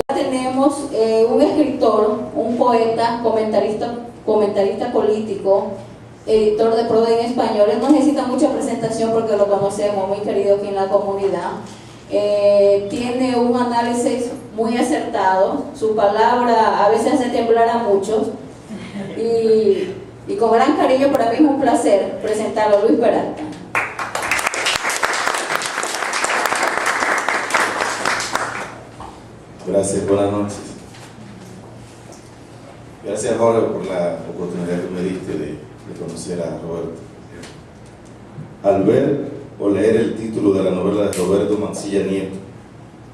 Tenemos un escritor, un poeta, comentarista político, editor de Proda en español. Él no necesita mucha presentación porque lo conocemos, muy querido aquí en la comunidad. Tiene un análisis muy acertado, su palabra a veces hace temblar a muchos y con gran cariño para mí es un placer presentarlo, Luis Peralta. Gracias, buenas noches. Gracias, Jorge, por la oportunidad que me diste de conocer a Roberto. Al ver o leer el título de la novela de Roberto Mancilla Nieto,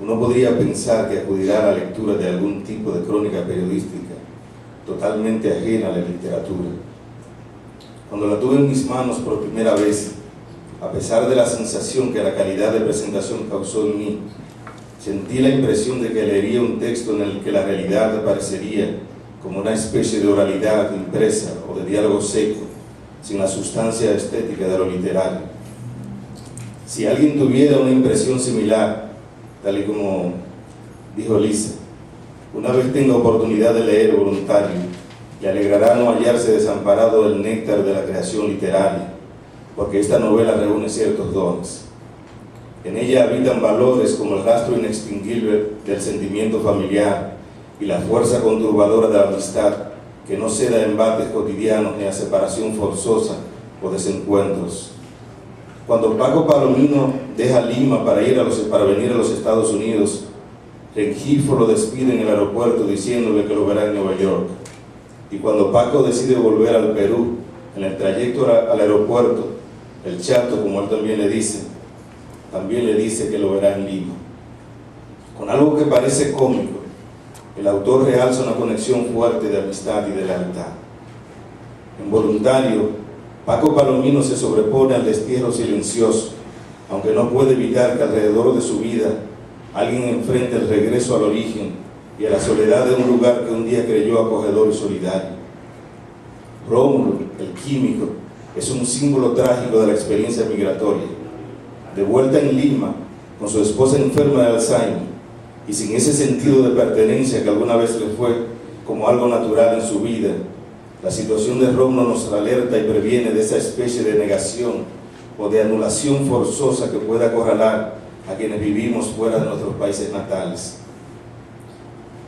uno podría pensar que acudirá a la lectura de algún tipo de crónica periodística totalmente ajena a la literatura. Cuando la tuve en mis manos por primera vez, a pesar de la sensación que la calidad de presentación causó en mí, sentí la impresión de que leería un texto en el que la realidad aparecería como una especie de oralidad impresa o de diálogo seco, sin la sustancia estética de lo literario. Si alguien tuviera una impresión similar, tal y como dijo Lisa, una vez tenga oportunidad de leer voluntario, le alegrará no hallarse desamparado del néctar de la creación literaria, porque esta novela reúne ciertos dones. En ella habitan valores como el rastro inextinguible del sentimiento familiar y la fuerza conturbadora de la amistad, que no cede a embates cotidianos ni a separación forzosa o desencuentros. Cuando Paco Palomino deja Lima para venir a los Estados Unidos, Rengifo lo despide en el aeropuerto diciéndole que lo verá en Nueva York. Y cuando Paco decide volver al Perú, en el trayecto al aeropuerto, el Chato, como él también le dice que lo verá en Lima. Con algo que parece cómico, el autor realza una conexión fuerte de amistad y de lealtad. En Voluntario, Paco Palomino se sobrepone al destierro silencioso, aunque no puede evitar que alrededor de su vida alguien enfrente el regreso al origen y a la soledad de un lugar que un día creyó acogedor y solidario. Rómulo, el químico, es un símbolo trágico de la experiencia migratoria. De vuelta en Lima, con su esposa enferma de Alzheimer, y sin ese sentido de pertenencia que alguna vez le fue como algo natural en su vida, la situación de Rómulo nos alerta y previene de esa especie de negación o de anulación forzosa que puede acorralar a quienes vivimos fuera de nuestros países natales.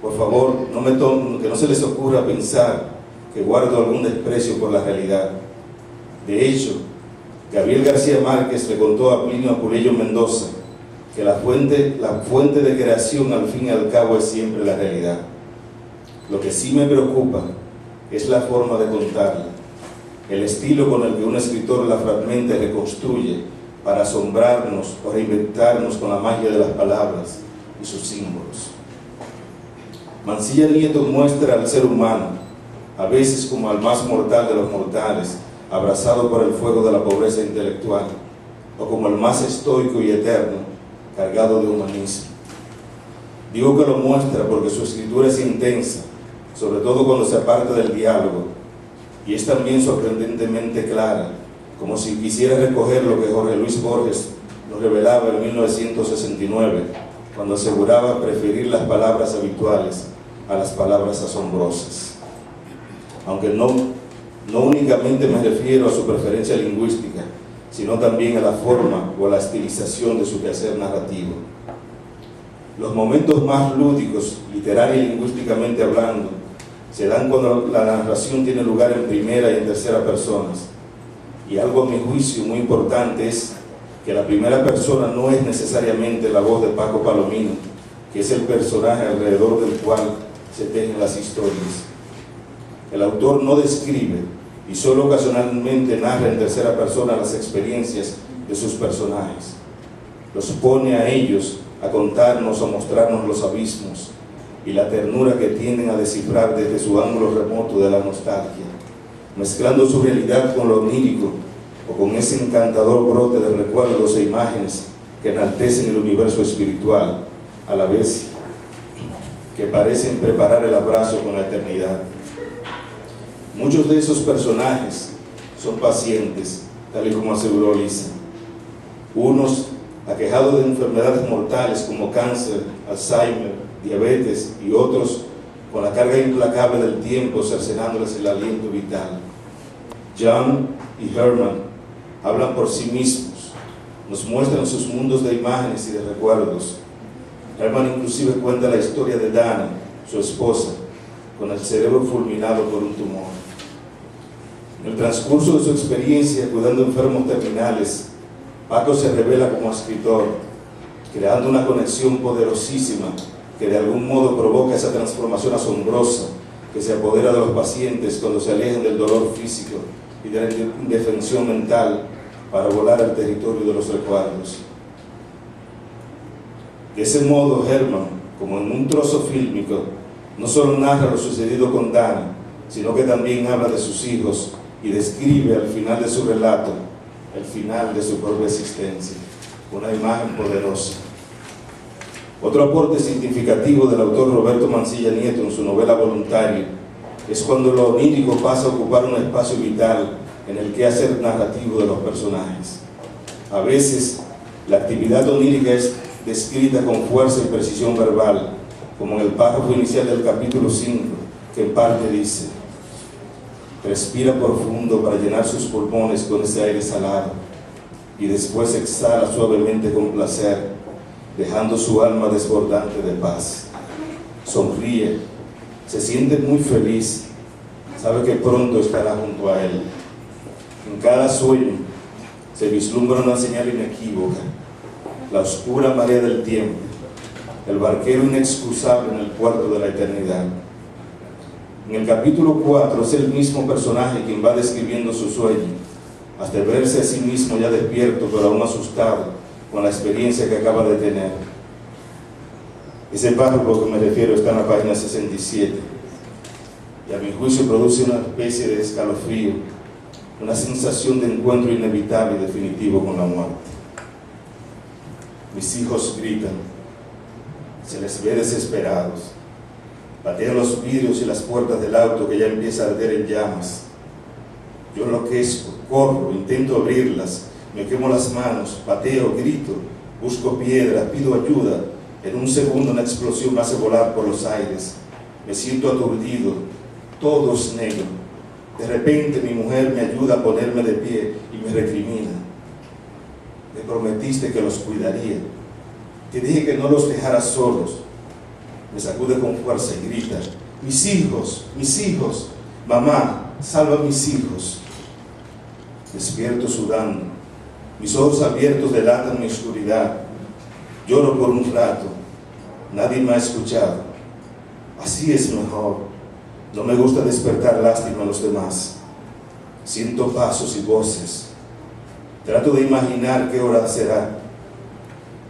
Por favor, que no se les ocurra pensar que guardo algún desprecio por la realidad. De hecho, Gabriel García Márquez le contó a Plinio Apuleyo Mendoza que la fuente de creación al fin y al cabo es siempre la realidad. Lo que sí me preocupa es la forma de contarla, el estilo con el que un escritor la fragmenta y reconstruye para asombrarnos o reinventarnos con la magia de las palabras y sus símbolos. Mancilla Nieto muestra al ser humano, a veces como al más mortal de los mortales, abrazado por el fuego de la pobreza intelectual, o como el más estoico y eterno, cargado de humanismo. Digo que lo muestra porque su escritura es intensa, sobre todo cuando se aparta del diálogo, y es también sorprendentemente clara, como si quisiera recoger lo que Jorge Luis Borges nos revelaba en 1969, cuando aseguraba preferir las palabras habituales a las palabras asombrosas. Aunque no únicamente me refiero a su preferencia lingüística, sino también a la forma o a la estilización de su quehacer narrativo. Los momentos más lúdicos, literaria y lingüísticamente hablando, se dan cuando la narración tiene lugar en primera y en tercera personas. Y algo a mi juicio muy importante es que la primera persona no es necesariamente la voz de Paco Palomino, que es el personaje alrededor del cual se tejen las historias. El autor no describe y solo ocasionalmente narra en tercera persona las experiencias de sus personajes. Los pone a ellos a contarnos o mostrarnos los abismos y la ternura que tienden a descifrar desde su ángulo remoto de la nostalgia, mezclando su realidad con lo onírico o con ese encantador brote de recuerdos e imágenes que enaltecen el universo espiritual, a la vez que parecen preparar el abrazo con la eternidad. Muchos de esos personajes son pacientes, tal y como aseguró Lisa. Unos aquejados de enfermedades mortales como cáncer, Alzheimer, diabetes y otros con la carga implacable del tiempo cercenándoles el aliento vital. John y Herman hablan por sí mismos, nos muestran sus mundos de imágenes y de recuerdos. Herman inclusive cuenta la historia de Dana, su esposa, con el cerebro fulminado por un tumor. En el transcurso de su experiencia cuidando enfermos terminales, Paco se revela como escritor, creando una conexión poderosísima que de algún modo provoca esa transformación asombrosa que se apodera de los pacientes cuando se alejan del dolor físico y de la indefensión mental para volar al territorio de los recuerdos. De ese modo, Herman, como en un trozo fílmico, no solo narra lo sucedido con Dana, sino que también habla de sus hijos y describe al final de su relato el final de su propia existencia, una imagen poderosa. Otro aporte significativo del autor Roberto Mancilla Nieto en su novela Voluntario es cuando lo onírico pasa a ocupar un espacio vital en el quehacer narrativo de los personajes. A veces, la actividad onírica es descrita con fuerza y precisión verbal, como en el párrafo inicial del capítulo 5, que en parte dice: respira profundo para llenar sus pulmones con ese aire salado, y después exhala suavemente con placer, dejando su alma desbordante de paz. Sonríe, se siente muy feliz, sabe que pronto estará junto a él. En cada sueño se vislumbra una señal inequívoca: la oscura marea del tiempo, el barquero inexcusable en el puerto de la eternidad. En el capítulo 4 es el mismo personaje quien va describiendo su sueño, hasta verse a sí mismo ya despierto pero aún asustado con la experiencia que acaba de tener. Ese párrafo que me refiero está en la página 67 y a mi juicio produce una especie de escalofrío, una sensación de encuentro inevitable y definitivo con la muerte. Mis hijos gritan, se les ve desesperados, patean los vidrios y las puertas del auto que ya empieza a arder en llamas. Yo enloquezco, corro, intento abrirlas, me quemo las manos, pateo, grito, busco piedra, pido ayuda. En un segundo una explosión me hace volar por los aires. Me siento aturdido, todo es negro. De repente mi mujer me ayuda a ponerme de pie y me recrimina. Me prometiste que los cuidaría. Te dije que no los dejara solos. Me sacude con fuerza y grita: mis hijos, mamá, salva a mis hijos. Despierto sudando, mis ojos abiertos delatan mi oscuridad. Lloro por un rato, nadie me ha escuchado. Así es mejor, no me gusta despertar lástima a los demás. Siento pasos y voces, trato de imaginar qué hora será.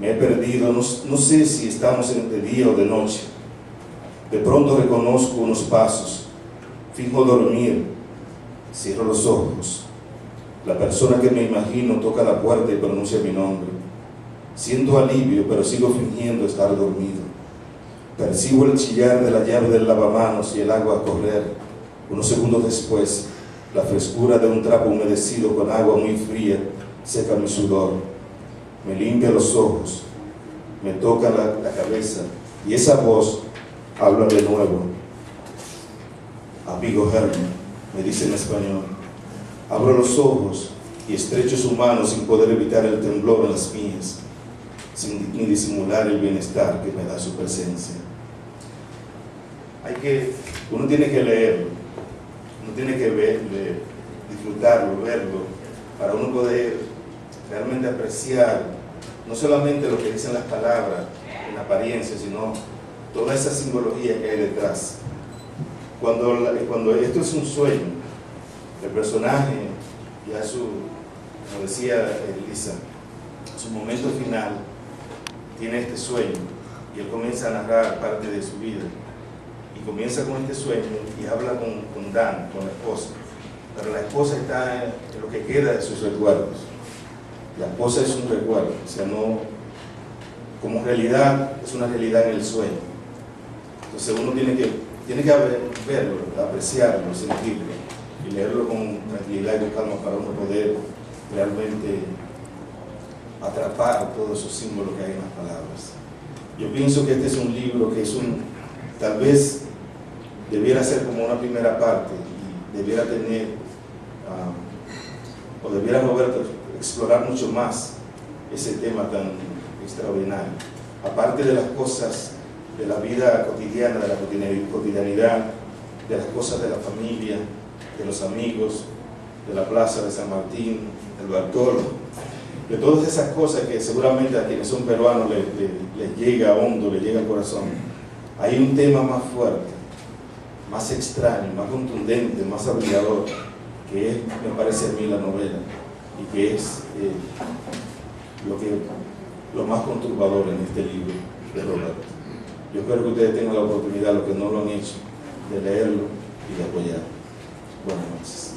Me he perdido, no sé si estamos de día o de noche. De pronto reconozco unos pasos, finjo dormir, cierro los ojos. La persona que me imagino toca la puerta y pronuncia mi nombre. Siento alivio, pero sigo fingiendo estar dormido. Percibo el chillar de la llave del lavamanos y el agua a correr. Unos segundos después, la frescura de un trapo humedecido con agua muy fría seca mi sudor. Me limpia los ojos, me toca la cabeza y esa voz habla de nuevo. Amigo Herman, me dice en español. Abro los ojos y estrecho su mano sin poder evitar el temblor en las mías, sin ni disimular el bienestar que me da su presencia. Uno tiene que leerlo, uno tiene que disfrutarlo, verlo, para uno poder realmente apreciar no solamente lo que dicen las palabras en apariencia, sino toda esa simbología que hay detrás. Cuando esto es un sueño, el personaje, ya como decía Elisa, su momento final tiene este sueño y él comienza a narrar parte de su vida y comienza con este sueño y habla con Dan, con la esposa, pero la esposa está en lo que queda de sus recuerdos. La esposa es un recuerdo, o sea, no, como realidad, es una realidad en el sueño. Entonces uno tiene que verlo, apreciarlo, sentirlo y leerlo con tranquilidad y con calma para uno poder realmente atrapar todos esos símbolos que hay en las palabras. Yo pienso que este es un libro que tal vez debiera ser como una primera parte y debiera tener, o debiera Roberto explorar mucho más ese tema tan extraordinario. Aparte de las cosas de la vida cotidiana, de la cotidianidad, de las cosas de la familia, de los amigos, de la plaza de San Martín, del Bartolo, de todas esas cosas que seguramente a quienes son peruanos les llega hondo, les llega al corazón. Hay un tema más fuerte, más extraño, más contundente, más abrigador, que es, me parece a mí, la novela, y que es lo más conturbador en este libro de Roberto. Yo espero que ustedes tengan la oportunidad, los que no lo han hecho, de leerlo y de apoyarlo. Buenas noches.